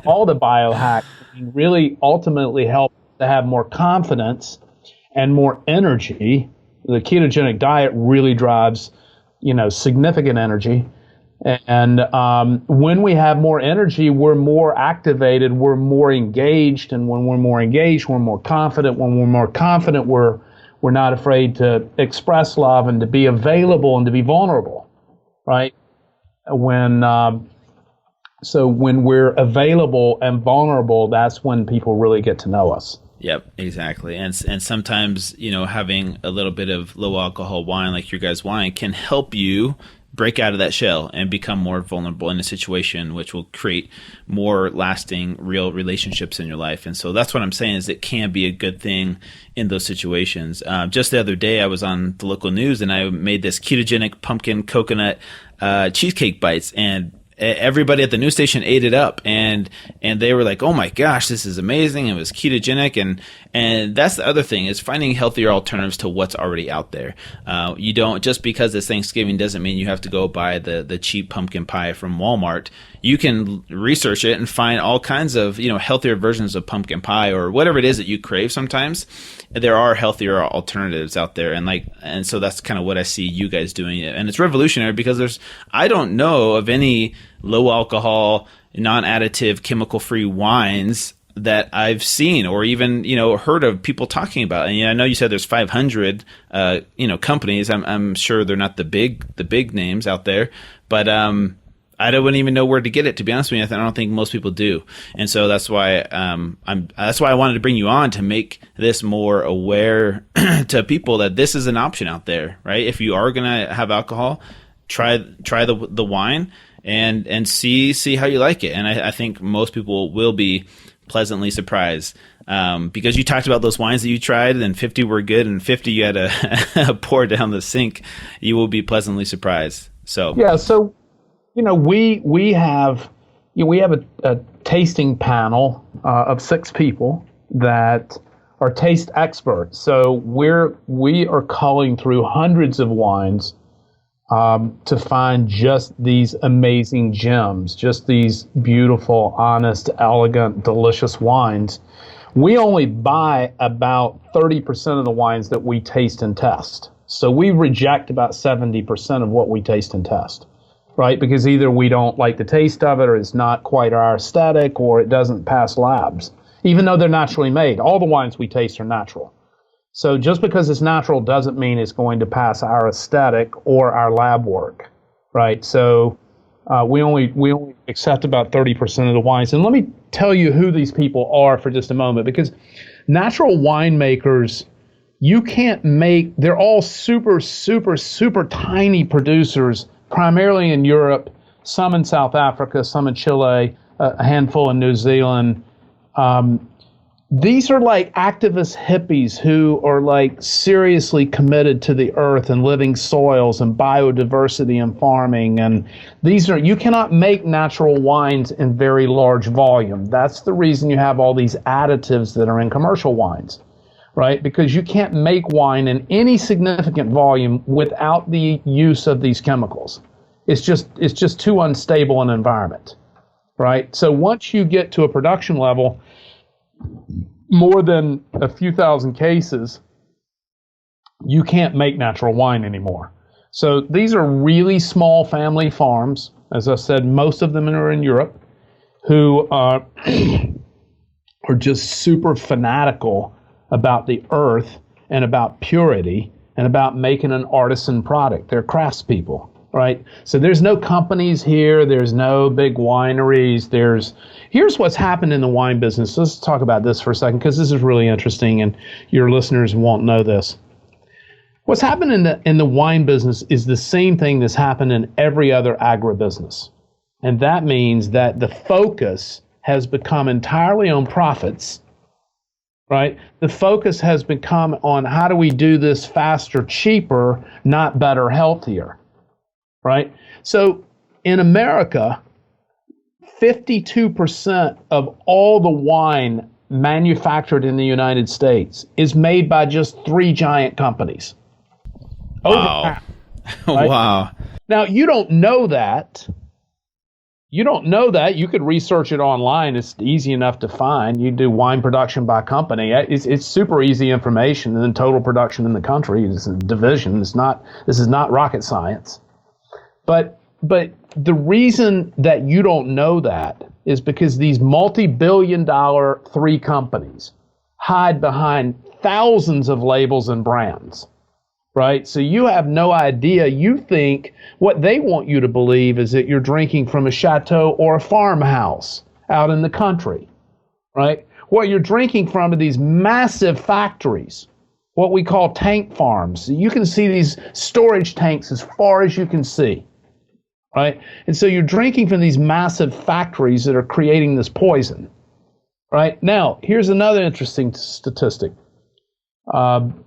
all the biohacks really ultimately help to have more confidence and more energy. The ketogenic diet really drives, significant energy. And when we have more energy, we're more activated, we're more engaged. And when we're more engaged, we're more confident. When we're more confident, we're not afraid to express love and to be available and to be vulnerable, right? So when we're available and vulnerable, that's when people really get to know us. Yep, exactly. And sometimes, having a little bit of low alcohol wine, like your guys' wine, can help you break out of that shell and become more vulnerable in a situation, which will create more lasting, real relationships in your life. And so that's what I'm saying, is it can be a good thing in those situations. Just the other day, I was on the local news and I made this ketogenic pumpkin coconut cheesecake bites, and everybody at the news station ate it up, and they were like, oh my gosh, this is amazing. It was ketogenic. And that's the other thing, is finding healthier alternatives to what's already out there. You don't, just because it's Thanksgiving doesn't mean you have to go buy the cheap pumpkin pie from Walmart. You can research it and find all kinds of, healthier versions of pumpkin pie or whatever it is that you crave. Sometimes there are healthier alternatives out there. And so that's kind of what I see you guys doing. And it's revolutionary, because I don't know of any low alcohol, non-additive, chemical-free wines that I've seen or even, heard of people talking about. And I know you said there's 500, companies. I'm sure they're not the big names out there, but I wouldn't even know where to get it, to be honest with you. I don't think most people do. And so that's why that's why I wanted to bring you on, to make this more aware to people that this is an option out there, right? If you are going to have alcohol, try the wine and see how you like it. And I think most people will be pleasantly surprised. Because you talked about those wines that you tried, and 50 were good and 50 you had to pour down the sink, you will be pleasantly surprised. So yeah, so we have a tasting panel of 6 people that are taste experts. So we are culling through hundreds of wines to find just these amazing gems, just these beautiful, honest, elegant, delicious wines. We only buy about 30% of the wines that we taste and test. So we reject about 70% of what we taste and test, right? Because either we don't like the taste of it, or it's not quite our aesthetic, or it doesn't pass labs, even though they're naturally made. All the wines we taste are natural. So just because it's natural doesn't mean it's going to pass our aesthetic or our lab work, right? So we only accept about 30% of the wines. And let me tell you who these people are for just a moment, because natural winemakers, you can't make, they're all super, super, super tiny producers, primarily in Europe, some in South Africa, some in Chile, a handful in New Zealand. These are like activist hippies who are like seriously committed to the earth and living soils and biodiversity and farming. And you cannot make natural wines in very large volume. That's the reason you have all these additives that are in commercial wines, right? Because you can't make wine in any significant volume without the use of these chemicals. It's just too unstable an environment, right? So once you get to a production level, more than a few thousand cases, you can't make natural wine anymore. So these are really small family farms. As I said, most of them are in Europe, who are just super fanatical about the earth and about purity and about making an artisan product. They're craftspeople, right? So there's no companies here. There's no big wineries. Here's what's happened in the wine business. Let's talk about this for a second, because this is really interesting and your listeners won't know this. What's happened in the wine business is the same thing that's happened in every other agribusiness. And that means that the focus has become entirely on profits, right? The focus has become on how do we do this faster, cheaper, not better, healthier, right? So in America, 52% of all the wine manufactured in the United States is made by just 3 giant companies. Wow. Right? Wow. Now, you don't know that. You could research it online. It's easy enough to find. You do wine production by company. It's super easy information. And then total production in the country is a division. This is not rocket science. But the reason that you don't know that is because these multi-billion-dollar 3 companies hide behind thousands of labels and brands, right? So you have no idea. You think what they want you to believe is that you're drinking from a chateau or a farmhouse out in the country, right? What you're drinking from are these massive factories, what we call tank farms. You can see these storage tanks as far as you can see. Right? And so you're drinking from these massive factories that are creating this poison. Right? Now, here's another interesting statistic. 70%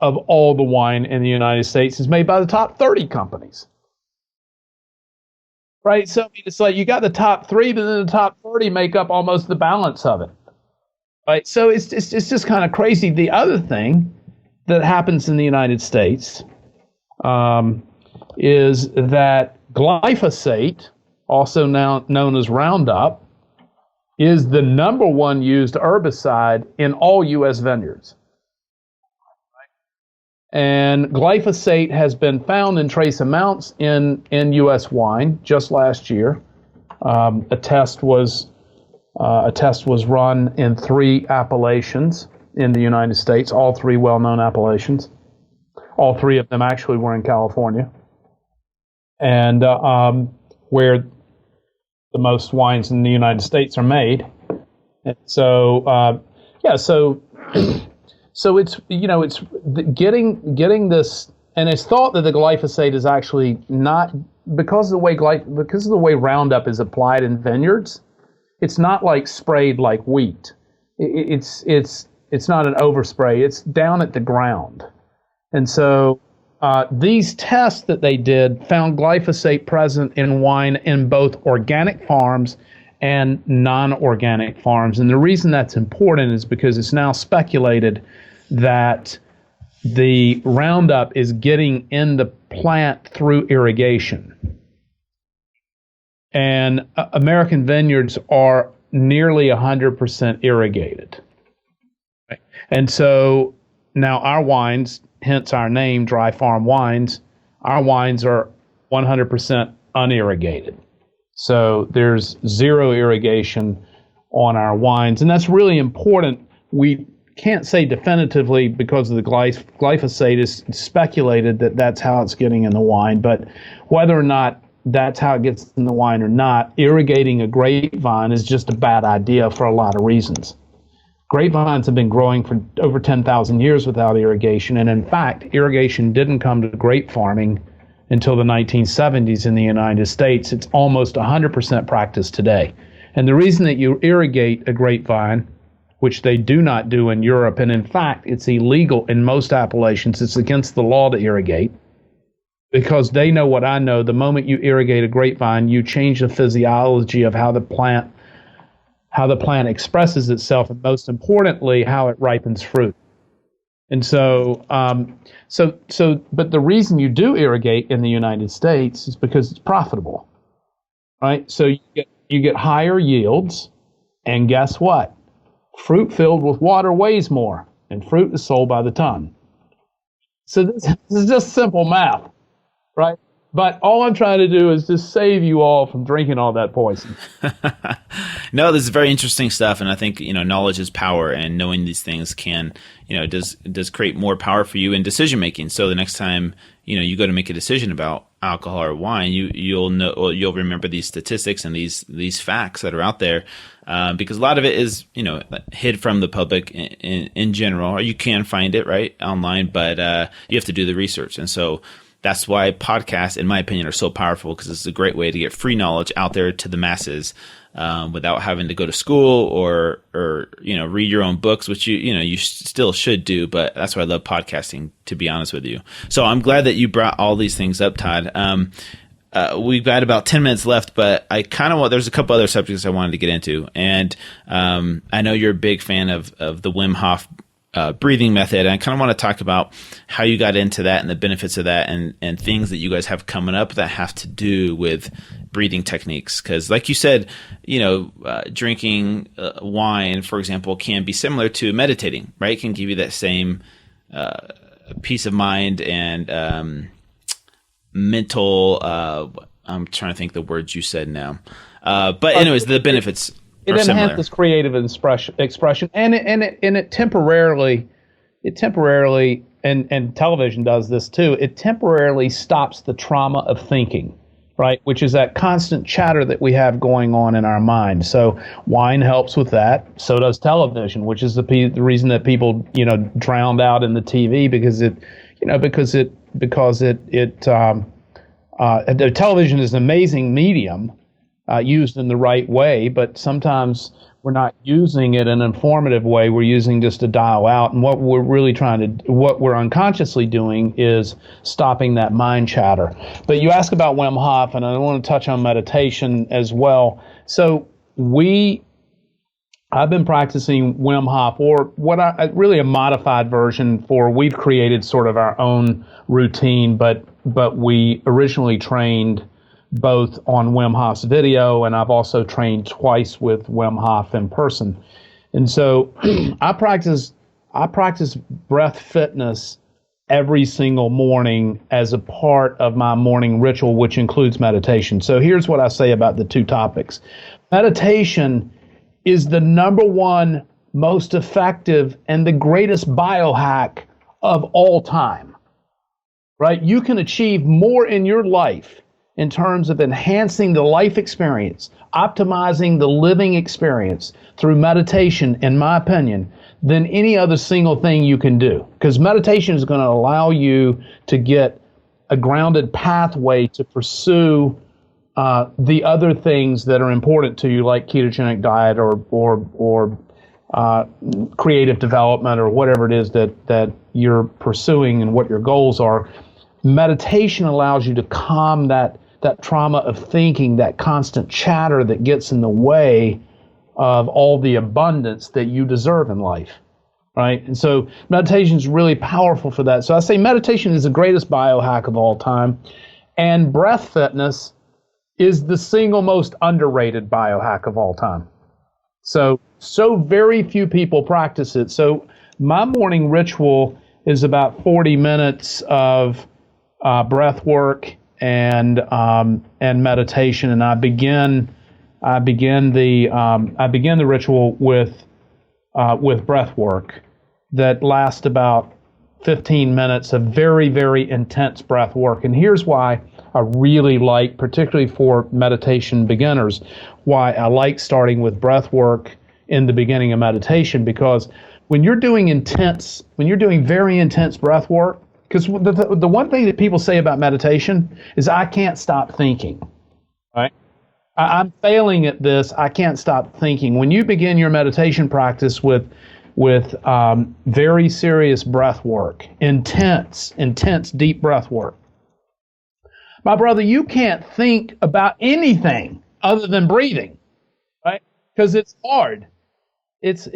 of all the wine in the United States is made by the top 30 companies. Right? So it's like you got the top 3, but then the top 30 make up almost the balance of it. Right? So it's just kind of crazy. The other thing that happens in the United States is that glyphosate, also now known as Roundup, is the number 1 used herbicide in all U.S. vineyards. And glyphosate has been found in trace amounts in U.S. wine just last year. A test was run in 3 appellations in the United States, all 3 well-known appellations. All 3 of them actually were in California. and where the most wines in the United States are made. And so, so it's it's getting this, and it's thought that the glyphosate is actually not because of the way Roundup is applied in vineyards. It's not like sprayed like wheat. It's not an overspray. It's down at the ground, and so these tests that they did found glyphosate present in wine in both organic farms and non-organic farms. And the reason that's important is because it's now speculated that the Roundup is getting in the plant through irrigation. And American vineyards are nearly 100% irrigated. And so now our wines, hence our name, Dry Farm Wines, our wines are 100% unirrigated. So there's zero irrigation on our wines. And that's really important. We can't say definitively because of the glyphosate is speculated that that's how it's getting in the wine. But whether or not that's how it gets in the wine or not, irrigating a grapevine is just a bad idea for a lot of reasons. Grapevines have been growing for over 10,000 years without irrigation. And in fact, irrigation didn't come to grape farming until the 1970s in the United States. It's almost 100% practiced today. And the reason that you irrigate a grapevine, which they do not do in Europe, and in fact, it's illegal in most appellations, it's against the law to irrigate, because they know what I know. The moment you irrigate a grapevine, you change the physiology of how the plant expresses itself, and most importantly, how it ripens fruit. And so, but the reason you do irrigate in the United States is because it's profitable, right? So you get higher yields, and guess what? Fruit filled with water weighs more, and fruit is sold by the ton. So this is just simple math, right? But all I'm trying to do is just save you all from drinking all that poison. No, this is very interesting stuff, and I think knowledge is power, and knowing these things can does create more power for you in decision making. So the next time you go to make a decision about alcohol or wine, you'll remember these statistics and these facts that are out there, because a lot of it is hid from the public in general, or you can find it right online, but you have to do the research, and so. That's why podcasts, in my opinion, are so powerful, because it's a great way to get free knowledge out there to the masses, without having to go to school or read your own books, which you still should do. But that's why I love podcasting, to be honest with you. So I'm glad that you brought all these things up, Todd. We've got about 10 minutes left, but I kind of there's a couple other subjects I wanted to get into, and I know you're a big fan of the Wim Hof breathing method. And I kind of want to talk about how you got into that and the benefits of that, and things that you guys have coming up that have to do with breathing techniques. Because like you said, drinking wine, for example, can be similar to meditating, right? It can give you that same peace of mind and mental, I'm trying to think the words you said now. But anyways, the benefits it enhances creative expression, and it temporarily, and television does this too. It temporarily stops the trauma of thinking, right? Which is that constant chatter that we have going on in our mind. So wine helps with that. So does television, which is the reason that people drowned out in the TV, because the television is an amazing medium. Used in the right way, but sometimes we're not using it in an informative way. We're using just to dial out. And what we're unconsciously doing is stopping that mind chatter. But you ask about Wim Hof, and I want to touch on meditation as well. So I've been practicing Wim Hof, or really a modified version we've created sort of our own routine, but we originally trained both on Wim Hof's video, and I've also trained twice with Wim Hof in person. And so I practice breath fitness every single morning as a part of my morning ritual, which includes meditation. So here's what I say about the two topics. Meditation is the number one most effective and the greatest biohack of all time, right? You can achieve more in your life in terms of enhancing the life experience, optimizing the living experience through meditation, in my opinion, than any other single thing you can do. Because meditation is going to allow you to get a grounded pathway to pursue the other things that are important to you, like ketogenic diet or creative development or whatever it is that you're pursuing and what your goals are. Meditation allows you to calm that trauma of thinking, that constant chatter that gets in the way of all the abundance that you deserve in life, right? And so meditation is really powerful for that. So I say meditation is the greatest biohack of all time, and breath fitness is the single most underrated biohack of all time. So very few people practice it. So my morning ritual is about 40 minutes of breath work and meditation, and I begin the ritual with breath work that lasts about 15 minutes of very, very intense breath work. And here's why I really like, particularly for meditation beginners, why I like starting with breath work in the beginning of meditation, because when you're doing very intense breath work, because the one thing that people say about meditation is, I can't stop thinking, right? I'm failing at this. I can't stop thinking. When you begin your meditation practice with very serious breath work, intense, deep breath work, my brother, you can't think about anything other than breathing, right? Because it's hard. It's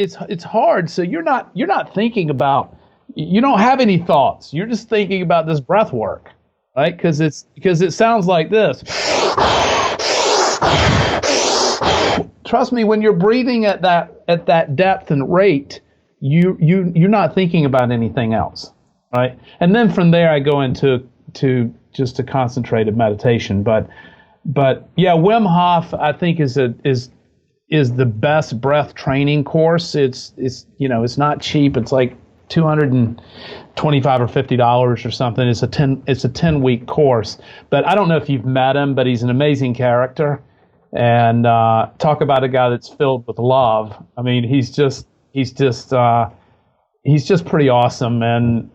hard. So you're not thinking about. You don't have any thoughts. You're just thinking about this breath work, right? Because it sounds like this. Trust me, when you're breathing at that depth and rate, you're not thinking about anything else, right? And then from there, I go into just a concentrated meditation. But yeah, Wim Hof, I think, is the best breath training course. It's not cheap. It's like $225 or $50 or something. It's a 10-week course. But I don't know if you've met him, but he's an amazing character. And talk about a guy that's filled with love. I mean, he's just pretty awesome and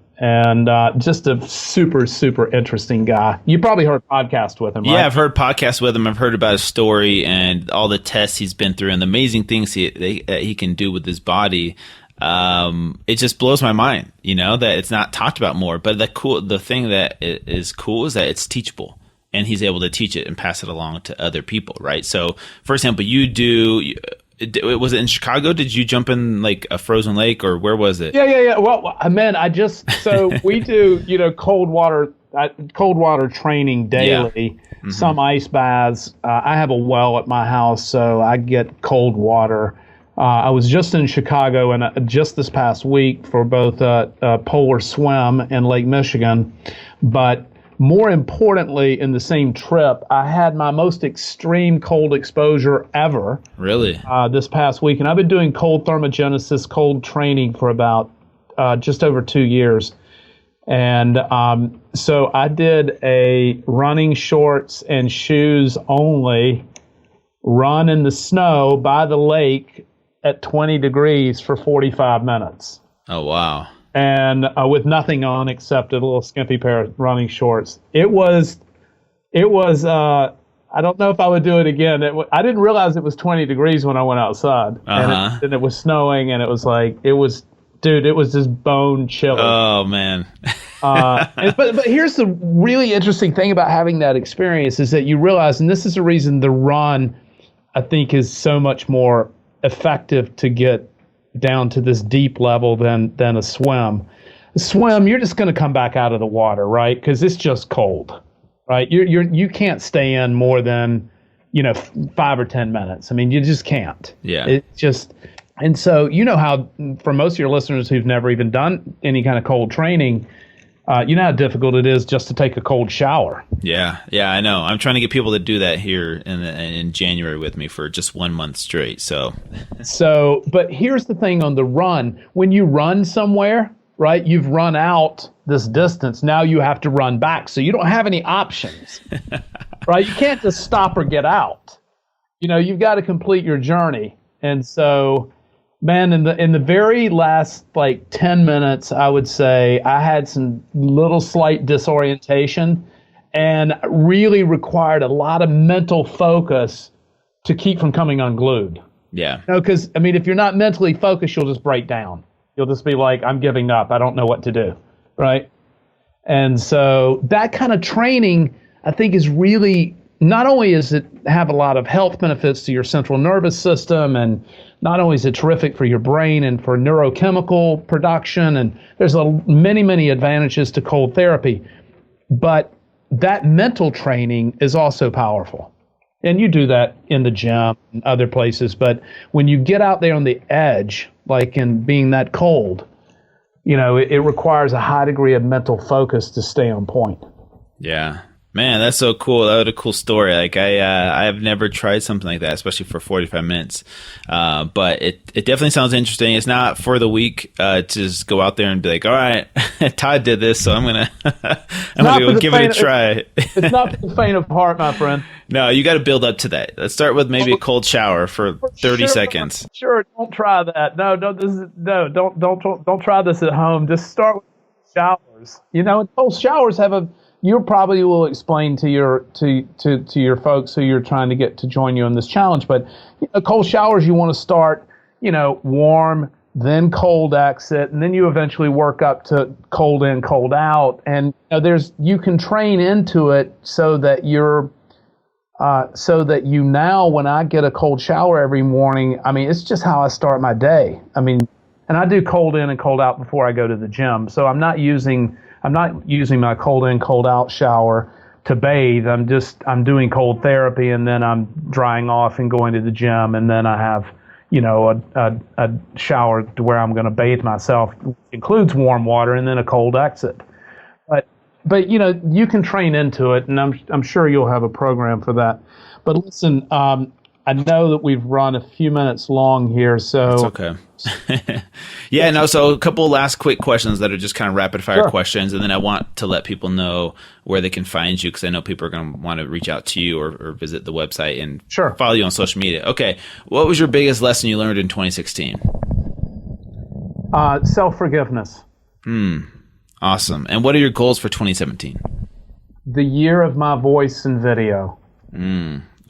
just a super, super interesting guy. You probably heard podcasts with him, right? Yeah, I've heard podcasts with him. I've heard about his story and all the tests he's been through and the amazing things he can do with his body. It just blows my mind, that it's not talked about more. But the thing that is cool is that it's teachable, and he's able to teach it and pass it along to other people, right? So, for example, was it in Chicago? Did you jump in like a frozen lake, or where was it? Yeah. Well, man, we do, cold water training daily, yeah. Mm-hmm. Some ice baths. I have a well at my house, so I get cold water. I was just in Chicago and just this past week for both a polar swim in Lake Michigan, but more importantly, in the same trip, I had my most extreme cold exposure ever. Really? This past week. And I've been doing cold thermogenesis, cold training for about just over 2 years. And so I did a running shorts and shoes only run in the snow by the lake at 20 degrees for 45 minutes. Oh, wow. And with nothing on except a little skimpy pair of running shorts. It was. I don't know if I would do it again. I didn't realize it was 20 degrees when I went outside, and it was snowing, and it was just bone chilling. Oh man. But here's the really interesting thing about having that experience is that you realize, and this is the reason the run, I think, is so much more effective to get down to this deep level than a swim. A swim, you're just going to come back out of the water, right? Because it's just cold, right? You can't stay in more than 5 or 10 minutes. I mean, you just can't. Yeah. And so how for most of your listeners who've never even done any kind of cold training, you know how difficult it is just to take a cold shower. Yeah, I know. I'm trying to get people to do that here in January with me for just 1 month straight. So, but here's the thing on the run. When you run somewhere, right? You've run out this distance. Now you have to run back. So you don't have any options, right? You can't just stop or get out. You've got to complete your journey. And so, man, in the very last 10 minutes, I would say I had some little slight disorientation and really required a lot of mental focus to keep from coming unglued. Yeah. Because, if you're not mentally focused, you'll just break down. You'll just be like, I'm giving up. I don't know what to do, right? And so that kind of training, I think, is really, not only does it have a lot of health benefits to your central nervous system, and not only is it terrific for your brain and for neurochemical production, and there's many, many advantages to cold therapy, but that mental training is also powerful. And you do that in the gym and other places, but when you get out there on the edge, like in being that cold, it requires a high degree of mental focus to stay on point. Yeah. Man, that's so cool. That was a cool story. Like I have never tried something like that, especially for 45 minutes. But it definitely sounds interesting. It's not for the weak to just go out there and be like, all right, Todd did this, so I'm gonna go give it a try. It's not for the faint of heart, my friend. No, you got to build up to that. Let's start with maybe a cold shower for 30 seconds. Sure, don't try that. Don't try this at home. Just start with showers. Cold showers have you probably will explain to your folks who you're trying to get to join you in this challenge. But cold showers, you want to start, warm, then cold exit, and then you eventually work up to cold in, cold out. And you can train into it so that now when I get a cold shower every morning, it's just how I start my day. And I do cold in and cold out before I go to the gym. So I'm not using my cold in, cold out shower to bathe. I'm doing cold therapy, and then I'm drying off and going to the gym, and then I have, a shower to where I'm going to bathe myself. It includes warm water and then a cold exit. But you can train into it, and I'm sure you'll have a program for that. But listen, I know that we've run a few minutes long here, so it's okay. Yeah, no. So a couple last quick questions that are just kind of rapid fire questions, and then I want to let people know where they can find you, because I know people are going to want to reach out to you or visit the website and follow you on social media. Okay, what was your biggest lesson you learned in 2016? Self-forgiveness. Awesome. And what are your goals for 2017? The year of my voice and video.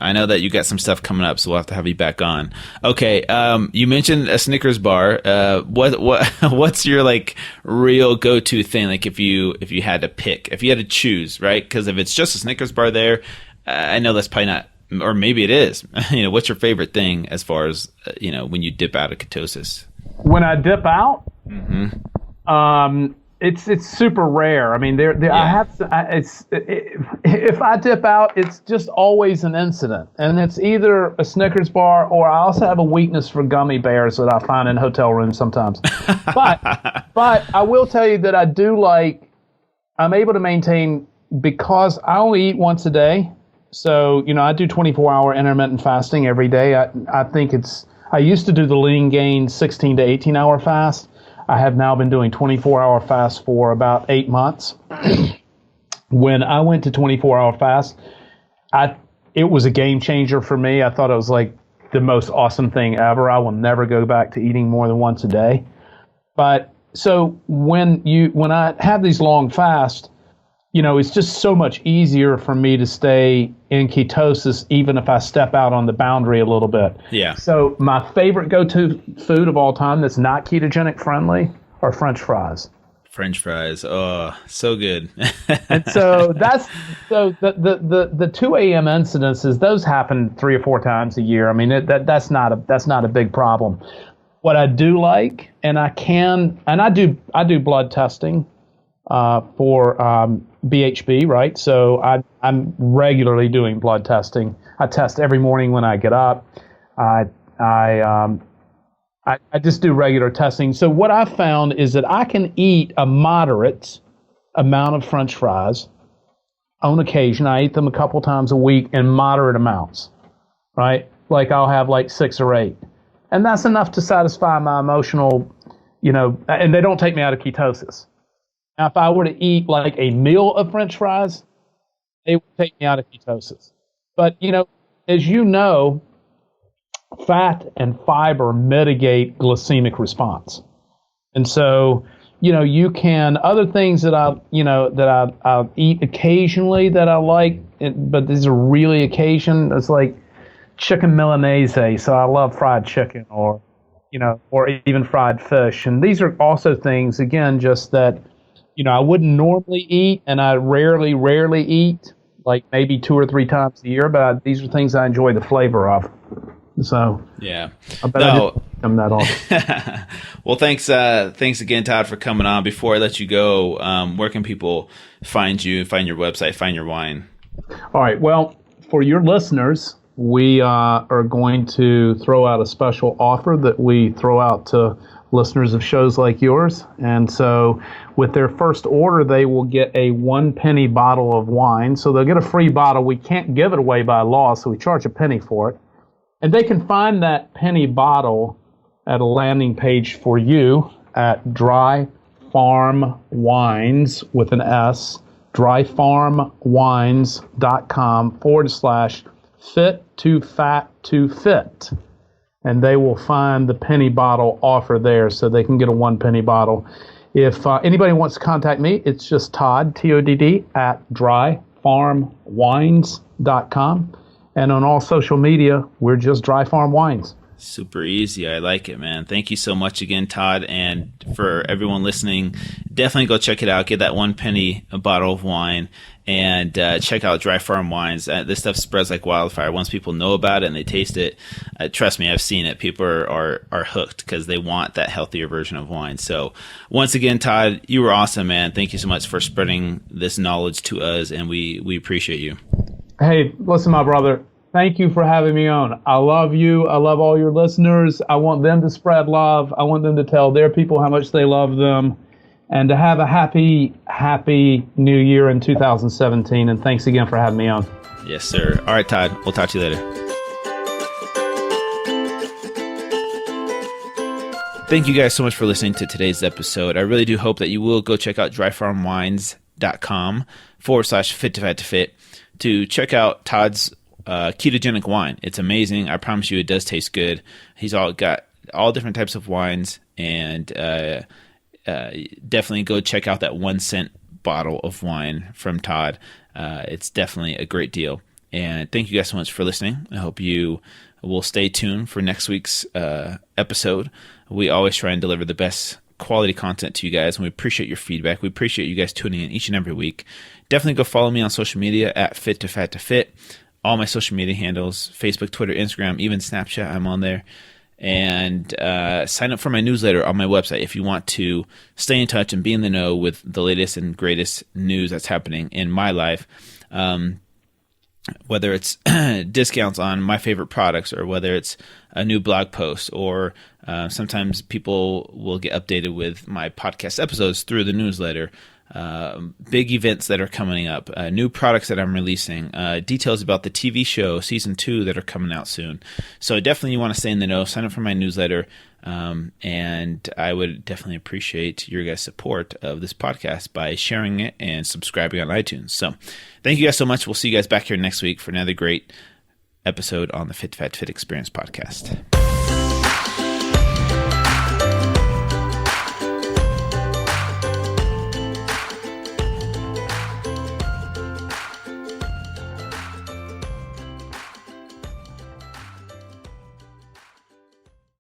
I know that you got some stuff coming up, so we'll have to have you back on. Okay, you mentioned a Snickers bar. What's your real go-to thing? Like if you had to pick, if you had to choose, right? Because if it's just a Snickers bar there, I know that's probably not, or maybe it is. What's your favorite thing as far as when you dip out of ketosis? When I dip out, it's super rare. If I dip out, it's just always an incident, and it's either a Snickers bar, or I also have a weakness for gummy bears that I find in hotel rooms sometimes. But I will tell you that I'm able to maintain, because I only eat once a day. So I do 24-hour intermittent fasting every day. I used to do the lean gain 16 to 18-hour fast. I have now been doing 24-hour fast for about 8 months. When I went to 24-hour fast, it was a game changer for me. I thought it was the most awesome thing ever. I will never go back to eating more than once a day. But so when I have these long fasts, it's just so much easier for me to stay in ketosis, even if I step out on the boundary a little bit. Yeah. So my favorite go-to food of all time that's not ketogenic friendly are French fries. French fries. Oh, so good. And so the 2 a.m. incidences, those happen 3 or 4 times a year. That's not a big problem. What I do like, and I do blood testing for BHB, right? So I'm regularly doing blood testing. I test every morning when I get up. I just do regular testing. So what I found is that I can eat a moderate amount of French fries on occasion. I eat them a couple times a week in moderate amounts, right? I'll have 6 or 8. And that's enough to satisfy my emotional, and they don't take me out of ketosis. Now, if I were to eat like a meal of French fries, they would take me out of ketosis. But, as you know, fat and fiber mitigate glycemic response. And so, you can, other things that I eat occasionally that I like, but these are really occasion. It's like chicken Milanese. So I love fried chicken or even fried fish. And these are also things, again, just that, I wouldn't normally eat, and I rarely eat, like maybe 2 or 3 times a year, but these are things I enjoy the flavor of. So yeah, I bet I didn't come that often. Well, thanks again, Todd, for coming on. Before I let you go, where can people find you, find your website, find your wine? All right. Well, for your listeners, we are going to throw out a special offer that we throw out to listeners of shows like yours. And so with their first order, they will get a 1 penny bottle of wine. So they'll get a free bottle. We can't give it away by law, so we charge a penny for it. And they can find that penny bottle at a landing page for you at dryfarmwines with an S, dryfarmwines.com/fit-to-fat-to-fit. And they will find the penny bottle offer there, so they can get a 1 penny bottle. If anybody wants to contact me, it's just Todd, Todd, at dryfarmwines.com. And on all social media, we're just Dry Farm Wines. Super easy. I like it, man. Thank you so much again, Todd. And for everyone listening, definitely go check it out. Get that 1 penny a bottle of wine and check out Dry Farm Wines. This stuff spreads like wildfire. Once people know about it and they taste it, trust me, I've seen it. People are hooked because they want that healthier version of wine. So once again, Todd, you were awesome, man. Thank you so much for spreading this knowledge to us, and we appreciate you. Hey, listen, my brother. Thank you for having me on. I love you. I love all your listeners. I want them to spread love. I want them to tell their people how much they love them, and to have a happy new year in 2017. And thanks again for having me on. Yes, sir. All right, Todd. We'll talk to you later. Thank you guys so much for listening to today's episode. I really do hope that you will go check out dryfarmwines.com/fit-to-fat-to-fit to check out Todd's ketogenic wine. It's amazing. I promise you it does taste good. He's got all different types of wines, and definitely go check out that 1 cent bottle of wine from Todd. It's definitely a great deal. And thank you guys so much for listening. I hope you will stay tuned for next week's episode. We always try and deliver the best quality content to you guys, and we appreciate your feedback. We appreciate you guys tuning in each and every week. Definitely go follow me on social media at fit-to-fat-to-fit. All my social media handles, Facebook, Twitter, Instagram, even Snapchat, I'm on there. And sign up for my newsletter on my website if you want to stay in touch and be in the know with the latest and greatest news that's happening in my life. Whether it's discounts on my favorite products, or whether it's a new blog post, or sometimes people will get updated with my podcast episodes through the newsletter. Big events that are coming up, new products that I'm releasing, details about the TV show season 2 that are coming out soon. So definitely you want to stay in the know, sign up for my newsletter, and I would definitely appreciate your guys' support of this podcast by sharing it and subscribing on iTunes. So thank you guys so much. We'll see you guys back here next week for another great episode on the Fit to Fat to Fit Experience podcast.